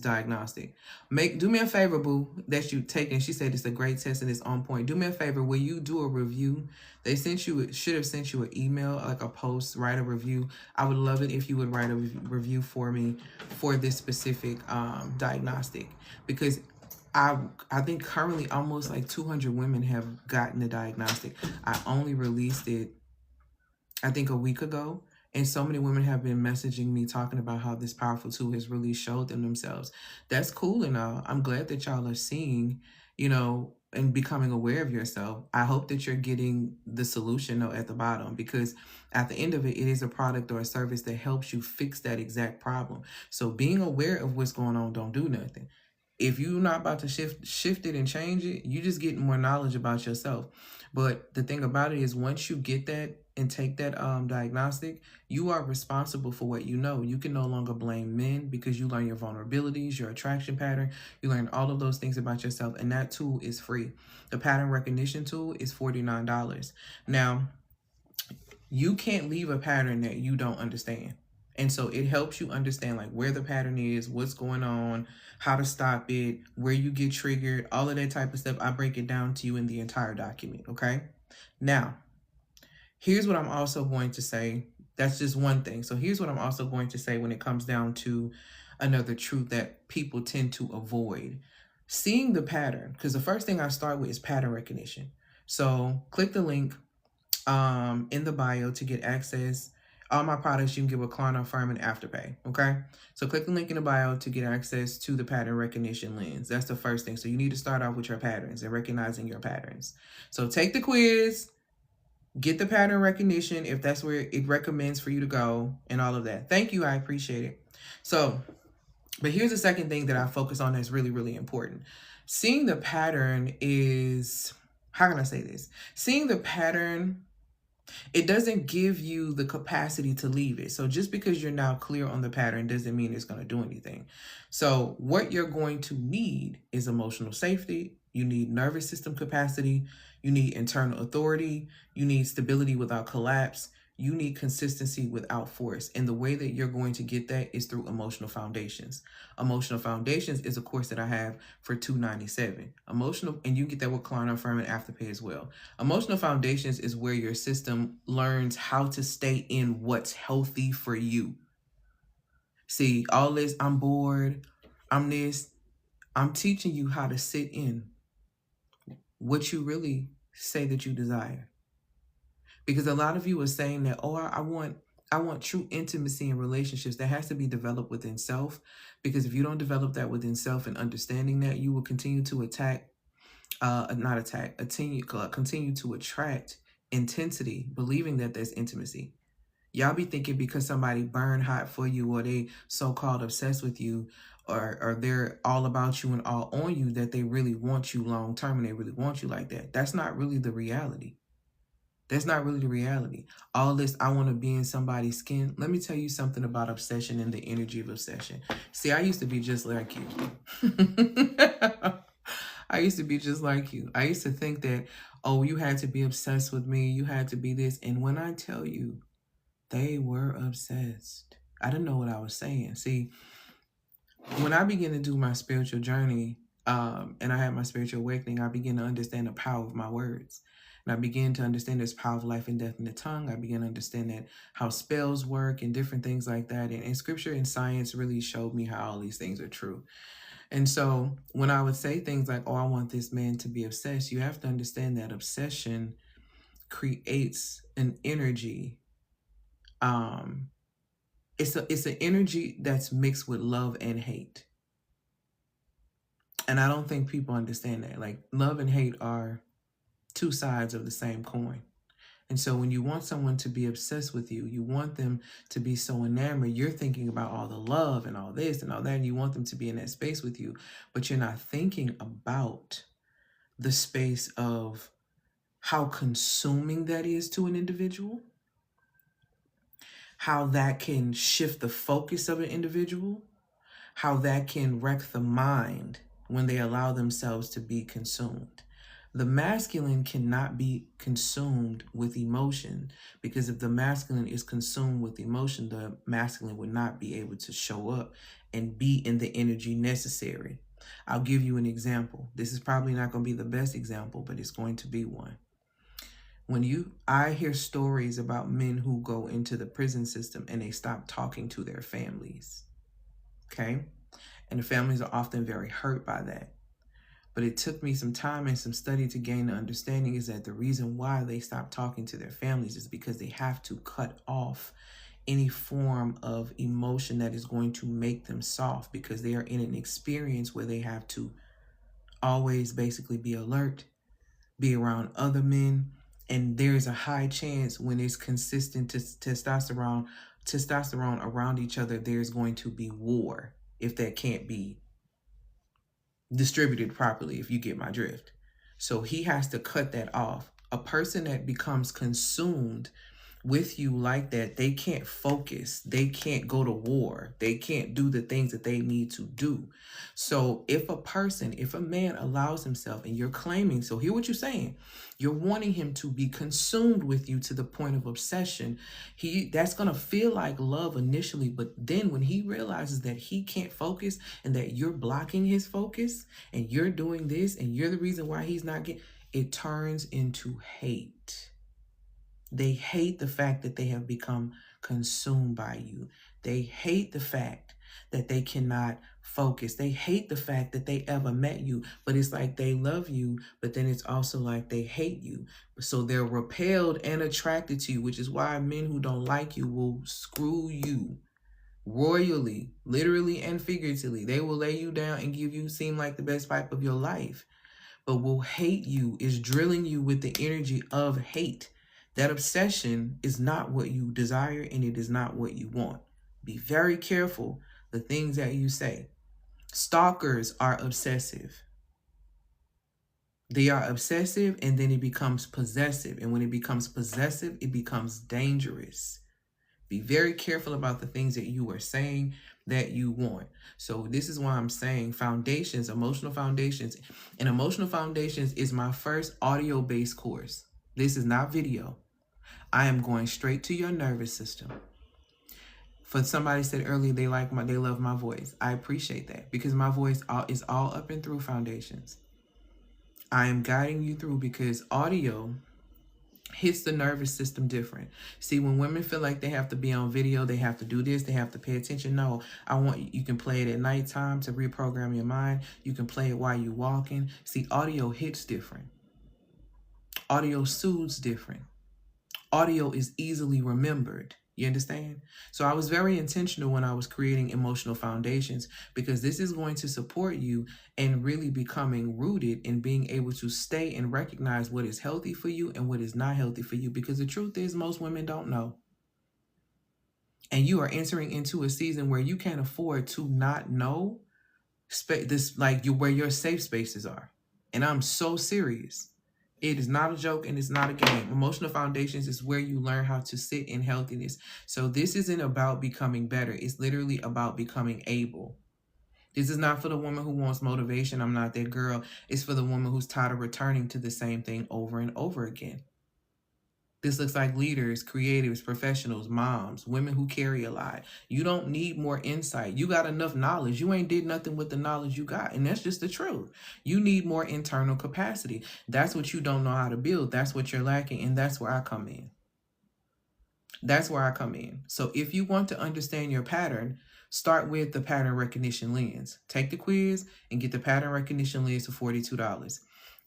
diagnostic. Do me a favor, boo, that you take, and she said it's a great test and it's on point. Do me a favor, will you do a review? They should have sent you an email, like a post, write a review. I would love it if you would write a review for me for this specific diagnostic, because I think currently almost like 200 women have gotten the diagnostic. I only released it, I think, a week ago. And so many women have been messaging me talking about how this powerful tool has really showed them themselves. That's cool and all. I'm glad that y'all are seeing, and becoming aware of yourself. I hope that you're getting the solution though at the bottom, because at the end of it, it is a product or a service that helps you fix that exact problem. So being aware of what's going on don't do nothing. If you're not about to shift it and change it, you just get more knowledge about yourself. But the thing about it is, once you get that and take that diagnostic, you are responsible for what you know. You can no longer blame men because you learn your vulnerabilities, your attraction pattern. You learn all of those things about yourself, and that tool is free. The pattern recognition tool is $49. Now, you can't leave a pattern that you don't understand. And so it helps you understand like where the pattern is, what's going on, how to stop it, where you get triggered, all of that type of stuff. I break it down to you in the entire document, okay? Now, here's what I'm also going to say. That's just one thing. So here's what I'm also going to say when it comes down to another truth that people tend to avoid. Seeing the pattern, because the first thing I start with is pattern recognition. So click the link in the bio to get access. All my products you can get with Klarna, Affirm, and Afterpay, okay? So click the link in the bio to get access to the pattern recognition lens. That's the first thing. So you need to start off with your patterns and recognizing your patterns. So take the quiz, get the pattern recognition if that's where it recommends for you to go, and all of that. Thank you, I appreciate it. So, but here's the second thing that I focus on that's really, really important. Seeing the pattern is, how can I say this? Seeing the pattern, it doesn't give you the capacity to leave it. So just because you're now clear on the pattern doesn't mean it's going to do anything. So what you're going to need is emotional safety. You need nervous system capacity. You need internal authority. You need stability without collapse. You need consistency without force. And the way that you're going to get that is through Emotional Foundations. Emotional Foundations is a course that I have for $297. And you get that with Klarna, Affirm, and Afterpay as well. Emotional Foundations is where your system learns how to stay in what's healthy for you. See, all this, I'm bored, I'm this. I'm teaching you how to sit in what you really say that you desire. Because a lot of you are saying that, oh, I want true intimacy in relationships. That has to be developed within self. Because if you don't develop that within self and understanding that, you will continue to continue to attract intensity, believing that there's intimacy. Y'all be thinking because somebody burn hot for you, or they so-called obsessed with you, or they're all about you and all on you, that they really want you long term and they really want you like that. That's not really the reality. That's not really the reality. All this, I want to be in somebody's skin. Let me tell you something about obsession and the energy of obsession. See, I used to be just like you. I used to be just like you. I used to think that, oh, you had to be obsessed with me. You had to be this. And when I tell you, they were obsessed. I didn't know what I was saying. See, when I began to do my spiritual journey, and I had my spiritual awakening, I began to understand the power of my words. And I began to understand there's power of life and death in the tongue. I began to understand that how spells work and different things like that. And scripture and science really showed me how all these things are true. And so when I would say things like, oh, I want this man to be obsessed, you have to understand that obsession creates an energy. It's an energy that's mixed with love and hate. And I don't think people understand that. Like, love and hate are two sides of the same coin. And so when you want someone to be obsessed with you, you want them to be so enamored, you're thinking about all the love and all this and all that, and you want them to be in that space with you, but you're not thinking about the space of how consuming that is to an individual, how that can shift the focus of an individual, how that can wreck the mind when they allow themselves to be consumed. The masculine cannot be consumed with emotion, because if the masculine is consumed with emotion, the masculine would not be able to show up and be in the energy necessary. I'll give you an example. This is probably not going to be the best example, but it's going to be one. I hear stories about men who go into the prison system and they stop talking to their families. Okay? And the families are often very hurt by that. But it took me some time and some study to gain the understanding is that the reason why they stop talking to their families is because they have to cut off any form of emotion that is going to make them soft, because they are in an experience where they have to always basically be alert, be around other men. And there's a high chance when it's consistent testosterone around each other, there's going to be war if that can't be distributed properly, if you get my drift. So he has to cut that off. A person that becomes consumed with you like that, they can't focus, they can't go to war, they can't do the things that they need to do. So if a man allows himself, and you're claiming, so hear what you're saying, you're wanting him to be consumed with you to the point of obsession, that's going to feel like love initially, but then when he realizes that he can't focus and that you're blocking his focus and you're doing this and you're the reason why he's not getting, it turns into hate. They hate the fact that they have become consumed by you. They hate the fact that they cannot focus. They hate the fact that they ever met you. But it's like they love you, but then it's also like they hate you. So they're repelled and attracted to you, which is why men who don't like you will screw you royally, literally and figuratively. They will lay you down and give you seem like the best pipe of your life, but will hate you, is drilling you with the energy of hate. That obsession is not what you desire, and it is not what you want. Be very careful the things that you say. Stalkers are obsessive. They are obsessive, and then it becomes possessive. And when it becomes possessive, it becomes dangerous. Be very careful about the things that you are saying that you want. So this is why I'm saying foundations, emotional foundations. And emotional foundations is my first audio-based course. This is not video. I am going straight to your nervous system. For somebody said earlier they love my voice. I appreciate that, because my voice is all up and through foundations. I am guiding you through, because audio hits the nervous system different. See, when women feel like they have to be on video, they have to do this, they have to pay attention. No, you can play it at nighttime to reprogram your mind. You can play it while you're walking. See, audio hits different. Audio soothes different. Audio is easily remembered. You understand? So I was very intentional when I was creating emotional foundations, because this is going to support you in really becoming rooted in being able to stay and recognize what is healthy for you and what is not healthy for you. Because the truth is, most women don't know. And you are entering into a season where you can't afford to not know where your safe spaces are. And I'm so serious. It is not a joke and it's not a game. Emotional foundations is where you learn how to sit in healthiness. So this isn't about becoming better. It's literally about becoming able. This is not for the woman who wants motivation. I'm not that girl. It's for the woman who's tired of returning to the same thing over and over again. This looks like leaders, creatives, professionals, moms, women who carry a lot. You don't need more insight. You got enough knowledge. You ain't did nothing with the knowledge you got. And that's just the truth. You need more internal capacity. That's what you don't know how to build. That's what you're lacking. And that's where I come in. That's where I come in. So if you want to understand your pattern, start with the pattern recognition lens. Take the quiz and get the pattern recognition lens for $42.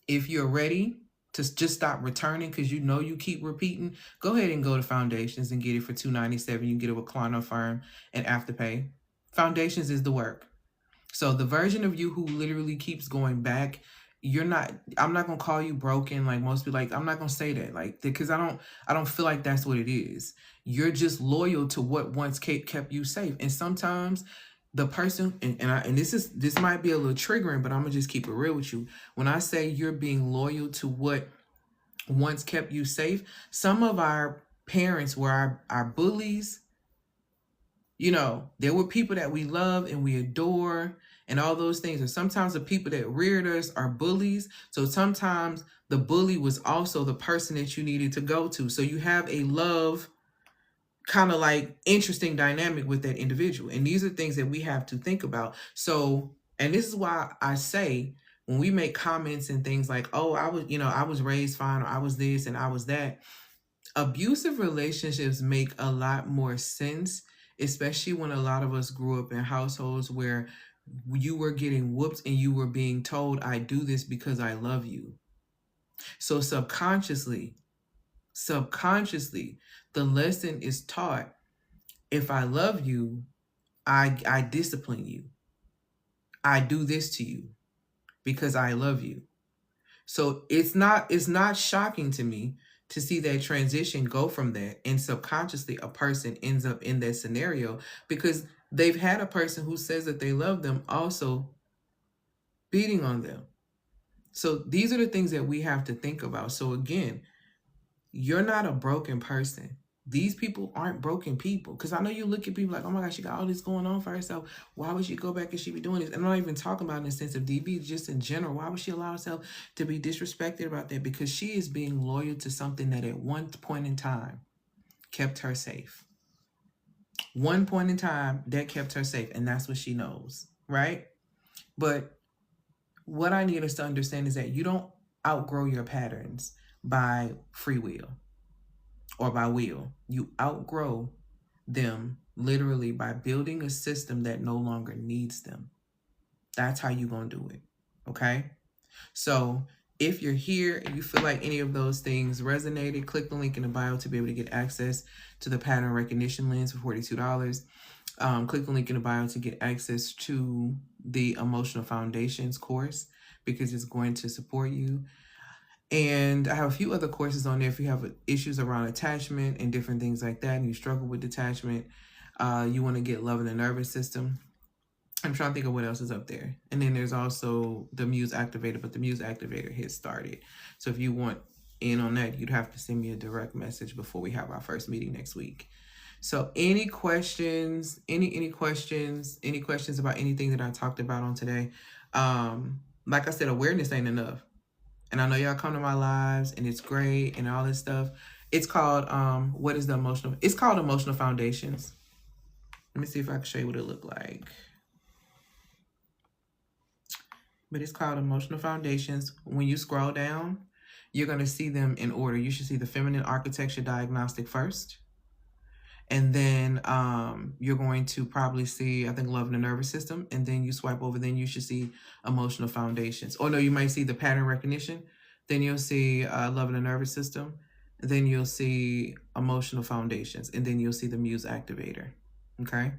If you're ready to just stop returning because you know you keep repeating, go ahead and go to Foundations and get it for $297. You can get it with Klarna Firm and Afterpay. Foundations is the work. So the version of you who literally keeps going back, I'm not gonna call you broken like most people. Like, I'm not gonna say that, like, because I don't feel like that's what it is. You're just loyal to what once kept you safe. And sometimes the person, and this might be a little triggering, but I'm gonna just keep it real with you. When I say you're being loyal to what once kept you safe, some of our parents were our bullies. You know, there were people that we love and we adore and all those things. And sometimes the people that reared us are bullies. So sometimes the bully was also the person that you needed to go to. So you have a love kind of like interesting dynamic with that individual. And these are things that we have to think about. So, and this is why I say, when we make comments and things like, oh, I was raised fine, or I was this and I was that, abusive relationships make a lot more sense, especially when a lot of us grew up in households where you were getting whooped and you were being told, I do this because I love you. So subconsciously, the lesson is taught. If I love you, I discipline you. I do this to you because I love you. So it's not shocking to me to see that transition go from that, and subconsciously a person ends up in that scenario because they've had a person who says that they love them also beating on them. So these are the things that we have to think about. So again, you're not a broken person. These people aren't broken people. Because I know you look at people like, oh my gosh, she got all this going on for herself. Why would she go back and she be doing this? And I'm not even talking about in the sense of DB, just in general. Why would she allow herself to be disrespected about that? Because she is being loyal to something that at one point in time kept her safe. One point in time that kept her safe. And that's what she knows, right? But what I need us to understand is that you don't outgrow your patterns by free will or by will. You outgrow them literally by building a system that no longer needs them. That's how you're going to do it. Okay? So if you're here and you feel like any of those things resonated, click the link in the bio to be able to get access to the pattern recognition lens for $42. Click the link in the bio to get access to the Emotional Foundations course because it's going to support you. And I have a few other courses on there if you have issues around attachment and different things like that, and you struggle with detachment, you want to get love in the nervous system. I'm trying to think of what else is up there. And then there's also the Muse Activator, but the Muse Activator has started. So if you want in on that, you'd have to send me a direct message before we have our first meeting next week. So any questions, any questions about anything that I talked about on today? Like I said, awareness ain't enough. And I know y'all come to my lives and it's great and all this stuff. It's called, it's called Emotional Foundations. Let me see if I can show you what it look like. But it's called Emotional Foundations. When you scroll down, you're going to see them in order. You should see the feminine architecture diagnostic first. And then you're going to probably see, I think, love in the nervous system. And then you swipe over, then you should see emotional foundations. Or no, you might see the pattern recognition. Then you'll see love in the nervous system. Then you'll see emotional foundations. And then you'll see the muse activator. Okay?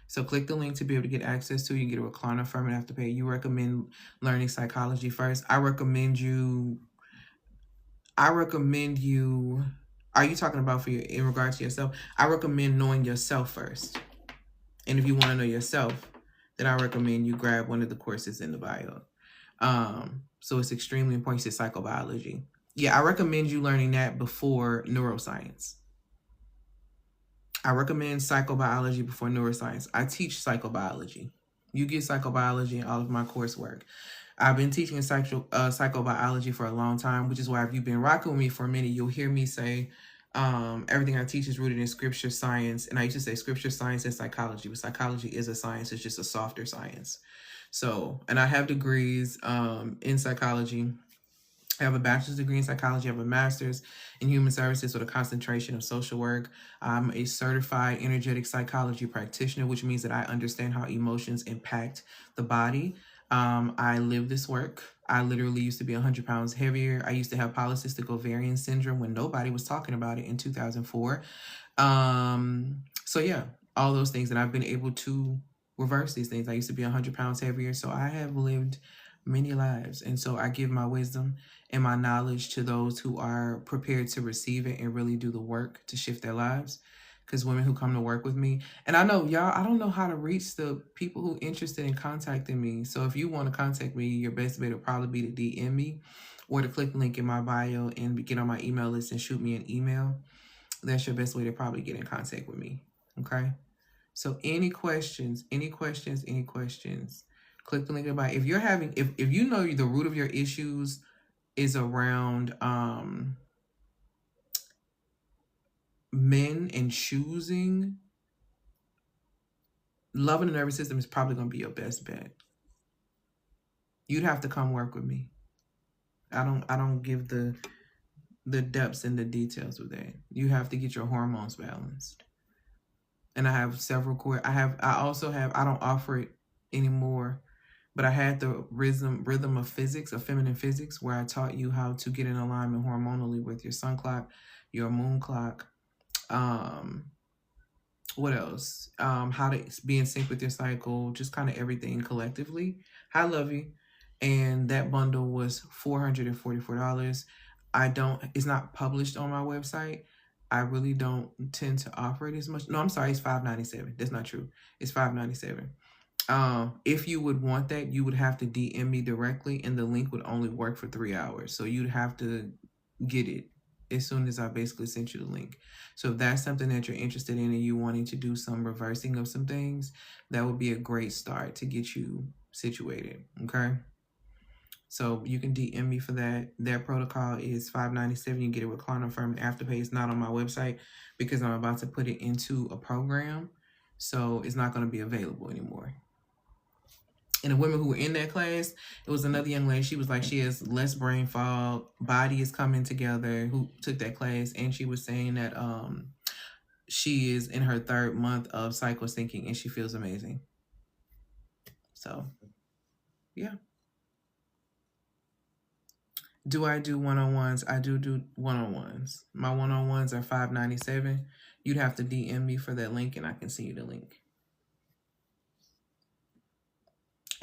So click the link to be able to get access to it. You can get a recliner firm and Afterpay. You recommend learning psychology first. I recommend you. Are you talking about for you in regards to yourself? I recommend knowing yourself first. And if you want to know yourself, then I recommend you grab one of the courses in the bio. So it's extremely important to psychobiology. Yeah, I recommend you learning that before neuroscience. I recommend psychobiology before neuroscience. I teach psychobiology. You get psychobiology in all of my coursework. I've been teaching psychobiology for a long time, which is why if you've been rocking with me for a minute, you'll hear me say everything I teach is rooted in scripture, science. And I used to say scripture, science, and psychology, but psychology is a science. It's just a softer science. So, and I have degrees in psychology. I have a bachelor's degree in psychology. I have a master's in human services with a concentration of social work. I'm a certified energetic psychology practitioner, which means that I understand how emotions impact the body. I live this work. I literally used to be 100 pounds heavier. I used to have polycystic ovarian syndrome when nobody was talking about it in 2004. So yeah, all those things. And I've been able to reverse these things. I used to be 100 pounds heavier. So I have lived many lives. And so I give my wisdom and my knowledge to those who are prepared to receive it and really do the work to shift their lives. Because women who come to work with me, and I know y'all, I don't know how to reach the people who interested in contacting me. So if you want to contact me, your best bet would probably be to DM me or to click the link in my bio and get on my email list and shoot me an email. That's your best way to probably get in contact with me. Okay. So any questions, click the link in my bio. If you're having, if you know the root of your issues is around men and choosing, loving the nervous system is probably going to be your best bet. You'd have to come work with me. I don't give the depths and the details with that. You have to get your hormones balanced. And I have several I don't offer it anymore, but I had the rhythm of physics, of feminine physics, where I taught you how to get in alignment hormonally with your sun clock, your moon clock. What else? How to be in sync with your cycle, just kind of everything collectively. Hi, Lovey. And that bundle was $444. It's not published on my website. I really don't tend to offer it as much. No, I'm sorry, it's $597. That's not true. It's $597. If you would want that, you would have to DM me directly, and the link would only work for 3 hours. So you'd have to get it as soon as I basically sent you the link. So if that's something that you're interested in and you wanting to do some reversing of some things, that would be a great start to get you situated. Okay. So you can DM me for that. That protocol is $597. You can get it with Klarna Firm and Afterpay. It's not on my website because I'm about to put it into a program. So it's not going to be available anymore. And the women who were in that class, it was another young lady. She was like, she has less brain fog, body is coming together, who took that class. And she was saying that she is in her 3rd month of cycle syncing and she feels amazing. So, yeah. Do I do one-on-ones? I do one-on-ones. My one-on-ones are $597. You'd have to DM me for that link and I can send you the link.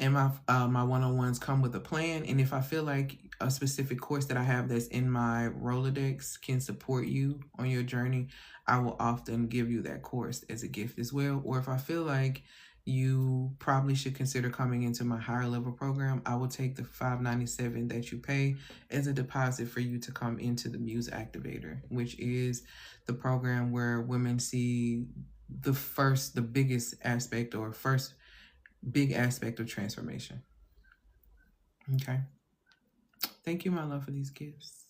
And my one-on-ones come with a plan. And if I feel like a specific course that I have that's in my Rolodex can support you on your journey, I will often give you that course as a gift as well. Or if I feel like you probably should consider coming into my higher level program, I will take the $597 that you pay as a deposit for you to come into the Muse Activator, which is the program where women see the biggest aspect or first big aspect of transformation. Okay. Thank you, my love, for these gifts.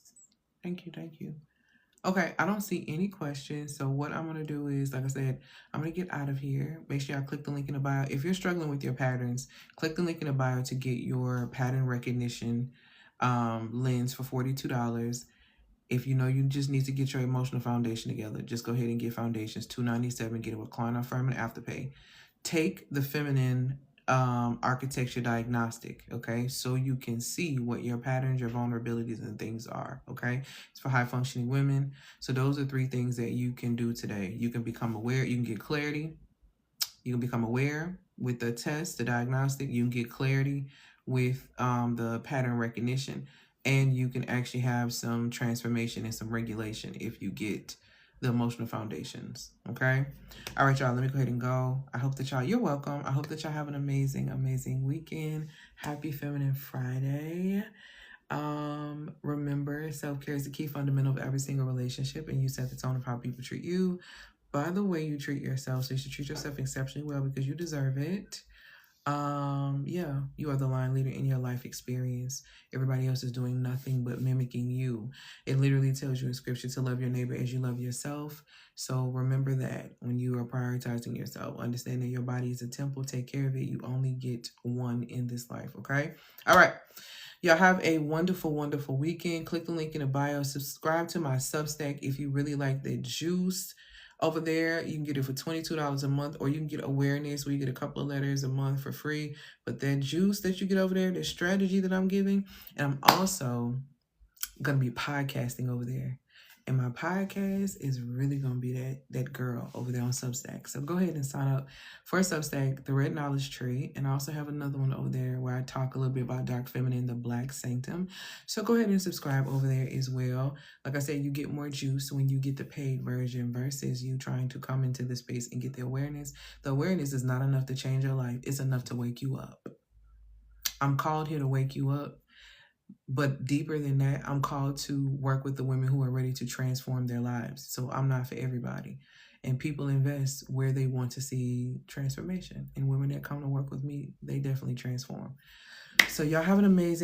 Thank you. Okay, I don't see any questions. So what I'm going to do is, like I said, I'm going to get out of here. Make sure y'all click the link in the bio. If you're struggling with your patterns, click the link in the bio to get your pattern recognition lens for $42. If you know you just need to get your emotional foundation together, just go ahead and get foundations. $297. Get a recliner, firm, and afterpay. Take the feminine architecture diagnostic, okay, so you can see what your patterns, your vulnerabilities, and things are. Okay, it's for high functioning women. So those are 3 things that you can do today. You can become aware. You can get clarity. You can become aware with the test, the diagnostic. You can get clarity with the pattern recognition, and you can actually have some transformation and some regulation if you get the emotional foundations. Okay. All right, y'all, let me go ahead and go. I hope that you're welcome. I hope that y'all have an amazing weekend. Happy Feminine Friday. Remember, self-care is the key fundamental of every single relationship, and you set the tone of how people treat you by the way you treat yourself. So you should treat yourself exceptionally well because you deserve it. Yeah, you are the line leader in your life experience. Everybody else is doing nothing but mimicking you. It literally tells you in scripture to love your neighbor as you love yourself. So remember that when you are prioritizing yourself, understand that your body is a temple. Take care of it. You only get one in this life. Okay. All right. Y'all have a wonderful weekend. Click the link in the bio. Subscribe to my Substack if you really like the juice. Over there, you can get it for $22 a month, or you can get awareness where you get a couple of letters a month for free. But that juice that you get over there, the strategy that I'm giving, and I'm also going to be podcasting over there. And my podcast is really going to be that girl over there on Substack. So go ahead and sign up for Substack, The Red Knowledge Tree. And I also have another one over there where I talk a little bit about Dark Feminine, the Black Sanctum. So go ahead and subscribe over there as well. Like I said, you get more juice when you get the paid version versus you trying to come into the space and get the awareness. The awareness is not enough to change your life. It's enough to wake you up. I'm called here to wake you up. But deeper than that, I'm called to work with the women who are ready to transform their lives. So I'm not for everybody. And people invest where they want to see transformation. And women that come to work with me, they definitely transform. So y'all have an amazing